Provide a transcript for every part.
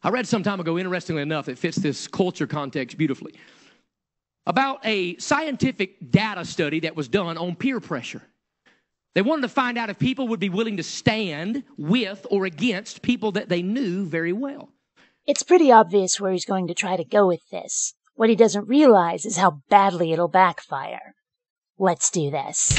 I read some time ago, interestingly enough, it fits this culture context beautifully, about a scientific data study that was done on peer pressure. They wanted to find out if people would be willing to stand with or against people that they knew very well. It's pretty obvious where he's going to try to go with this. What he doesn't realize is how badly it'll backfire. Let's do this.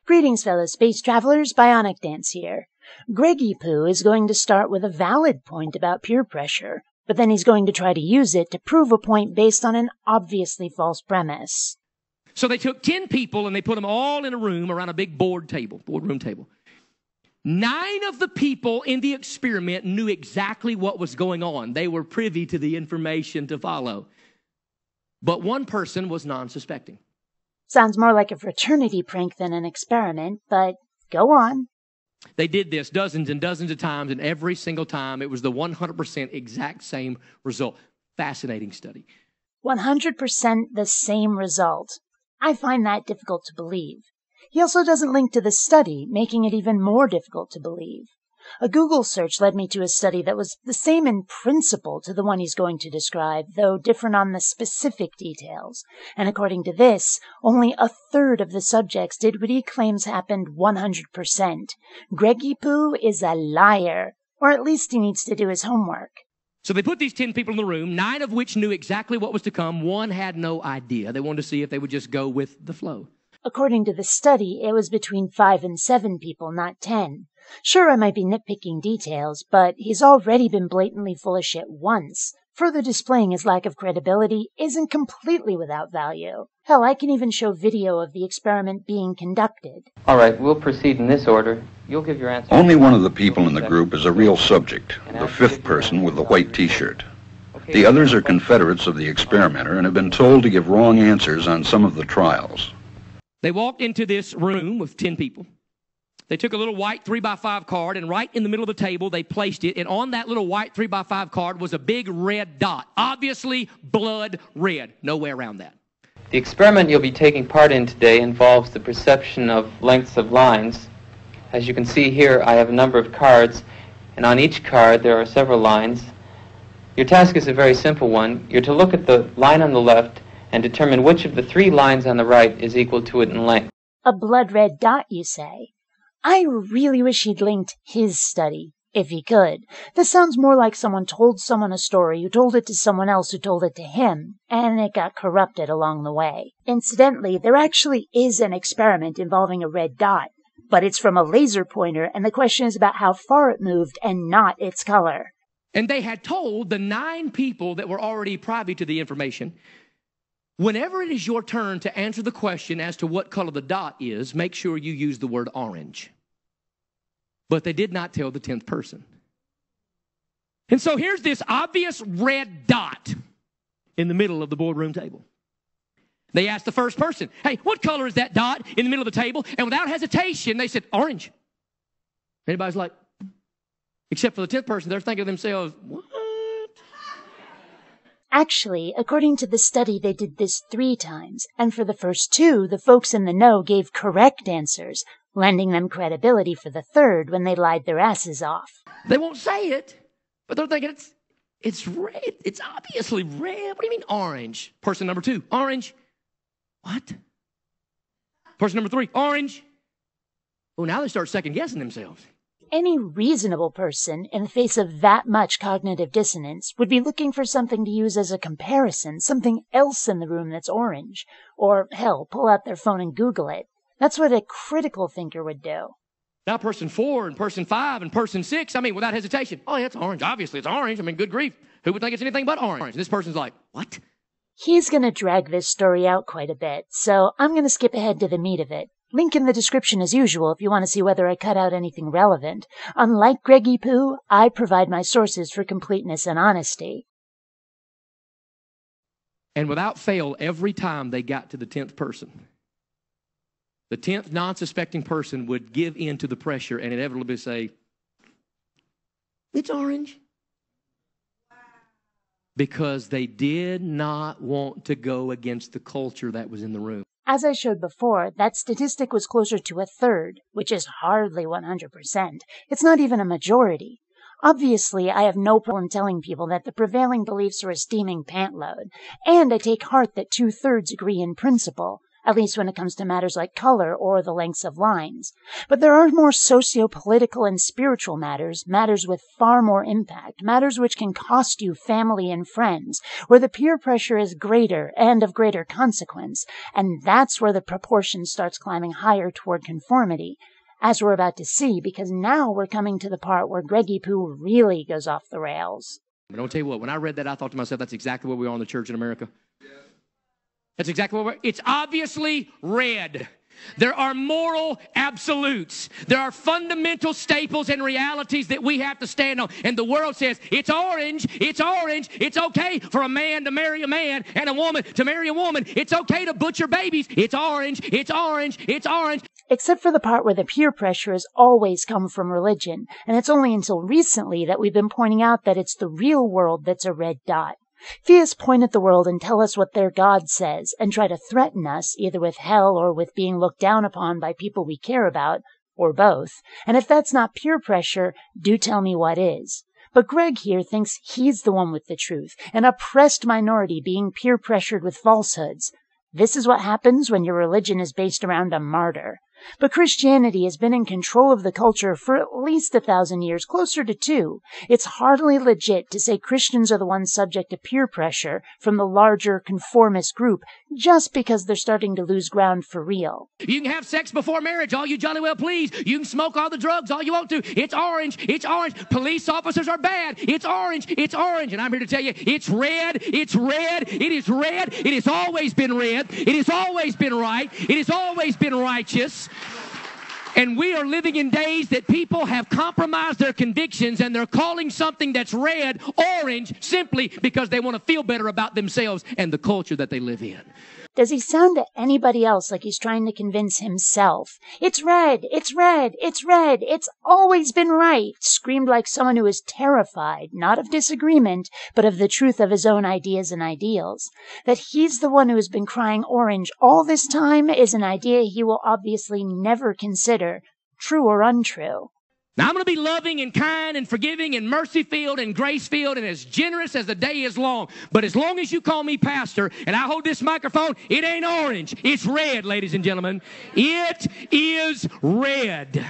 Greetings, fellow space travelers. BionicDance here. Greggy Poo is going to start with a valid point about peer pressure, but then he's going to try to use it to prove a point based on an obviously false premise. So they took 10 people and they put them all in a room around a big boardroom table. 9 of the people in the experiment knew exactly what was going on. They were privy to the information to follow. But one person was non-suspecting. Sounds more like a fraternity prank than an experiment, but go on. They did this dozens and dozens of times, and every single time it was the 100% exact same result. Fascinating study. 100% the same result. I find that difficult to believe. He also doesn't link to the study, making it even more difficult to believe. A Google search led me to a study that was the same in principle to the one he's going to describe, though different on the specific details. And according to this, only a third of the subjects did what he claims happened 100%. Greggy Poo is a liar, or at least he needs to do his homework. So they put these 10 people in the room, 9 of which knew exactly what was to come. 1 had no idea. They wanted to see if they would just go with the flow. According to the study, it was between 5 and 7 people, not 10. Sure, I might be nitpicking details, but he's already been blatantly full of shit once. Further displaying his lack of credibility isn't completely without value. Hell, I can even show video of the experiment being conducted. All right, we'll proceed in this order. You'll give your answer. Only one of the people in the group is a real subject, the 5th person with the white t-shirt. The others are confederates of the experimenter and have been told to give wrong answers on some of the trials. They walked into this room with 10 people. They took a little white 3x5 card, and right in the middle of the table, they placed it. And on that little white 3x5 card was a big red dot, obviously blood red. No way around that. The experiment you'll be taking part in today involves the perception of lengths of lines. As you can see here, I have a number of cards, and on each card there are several lines. Your task is a very simple one. You're to look at the line on the left and determine which of the 3 lines on the right is equal to it in length. A blood red dot, you say? I really wish he'd linked his study, if he could. This sounds more like someone told someone a story who told it to someone else who told it to him, and it got corrupted along the way. Incidentally, there actually is an experiment involving a red dot, but it's from a laser pointer, and the question is about how far it moved and not its color. And they had told the 9 people that were already privy to the information, whenever it is your turn to answer the question as to what color the dot is, make sure you use the word orange. But they did not tell the 10th person. And so here's this obvious red dot in the middle of the boardroom table. They asked the first person, hey, what color is that dot in the middle of the table? And without hesitation, they said, orange. Anybody's like, except for the 10th person, they're thinking to themselves, what? Actually, according to the study, they did this 3 times, and for the first 2, the folks in the know gave correct answers, lending them credibility for the 3rd when they lied their asses off. They won't say it, but they're thinking it's red. It's obviously red. What do you mean orange? Person number 2, orange. What? Person number 3, orange. Oh, now they start second guessing themselves. Any reasonable person, in the face of that much cognitive dissonance, would be looking for something to use as a comparison, something else in the room that's orange. Or, hell, pull out their phone and Google it. That's what a critical thinker would do. Now person 4 and person 5 and person 6, I mean, without hesitation, oh, yeah, it's orange. Obviously, it's orange. I mean, good grief. Who would think it's anything but orange? And this person's like, what? He's going to drag this story out quite a bit, so I'm going to skip ahead to the meat of it. Link in the description as usual if you want to see whether I cut out anything relevant. Unlike Greggy Poo, I provide my sources for completeness and honesty. And without fail, every time they got to the 10th person, the 10th non-suspecting person would give in to the pressure and inevitably say, it's orange. Because they did not want to go against the culture that was in the room. As I showed before, that statistic was closer to a third, which is hardly 100%. It's not even a majority. Obviously, I have no problem telling people that the prevailing beliefs are a steaming pantload, and I take heart that 2/3 agree in principle, at least when it comes to matters like color or the lengths of lines. But there are more socio-political and spiritual matters, matters with far more impact, matters which can cost you family and friends, where the peer pressure is greater and of greater consequence, and that's where the proportion starts climbing higher toward conformity, as we're about to see, because now we're coming to the part where Greggy Poo really goes off the rails. But I'll tell you what, when I read that, I thought to myself, that's exactly where we are in the church in America. That's exactly what it's obviously red. There are moral absolutes. There are fundamental staples and realities that we have to stand on. And the world says, it's orange, it's orange. It's okay for a man to marry a man and a woman to marry a woman. It's okay to butcher babies. It's orange, it's orange, it's orange. Except for the part where the peer pressure has always come from religion. And it's only until recently that we've been pointing out that it's the real world that's a red dot. Theists point at the world and tell us what their God says, and try to threaten us either with hell or with being looked down upon by people we care about, or both. And if that's not peer pressure, do tell me what is. But Greg here thinks he's the one with the truth, an oppressed minority being peer pressured with falsehoods. This is what happens when your religion is based around a martyr. But Christianity has been in control of the culture for at least 1,000 years, closer to 2. It's hardly legit to say Christians are the ones subject to peer pressure from the larger conformist group just because they're starting to lose ground for real. You can have sex before marriage, all you jolly well please. You can smoke all the drugs, all you want to. It's orange, it's orange. Police officers are bad. It's orange, it's orange. And I'm here to tell you, it's red, it's red, it is red. It has always been red. It has always been right. It has always been righteous. And we are living in days that people have compromised their convictions and they're calling something that's red orange simply because they want to feel better about themselves and the culture that they live in. Does he sound to anybody else like he's trying to convince himself? It's red, it's red, it's red, it's always been right, screamed like someone who is terrified, not of disagreement, but of the truth of his own ideas and ideals. That he's the one who has been crying orange all this time is an idea he will obviously never consider, true or untrue. Now, I'm going to be loving and kind and forgiving and mercy-filled and grace-filled and as generous as the day is long. But as long as you call me pastor and I hold this microphone, it ain't orange. It's red, ladies and gentlemen. It is red.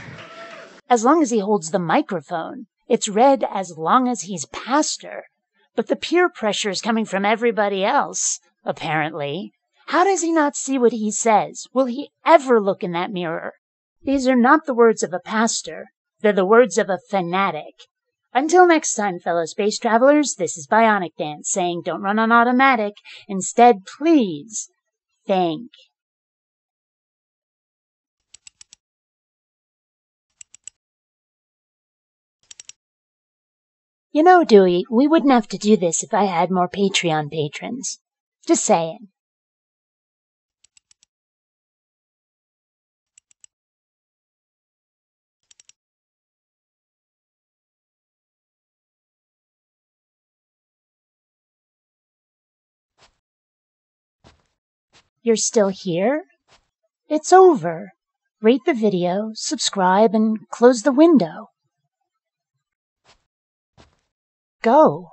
As long as he holds the microphone. It's red as long as he's pastor. But the peer pressure is coming from everybody else, apparently. How does he not see what he says? Will he ever look in that mirror? These are not the words of a pastor. They're the words of a fanatic. Until next time, fellow space travelers, this is BionicDance saying don't run on automatic. Instead, please think. You know, Dewey, we wouldn't have to do this if I had more Patreon patrons. Just saying. You're still here? It's over. Rate the video, subscribe, and close the window. Go.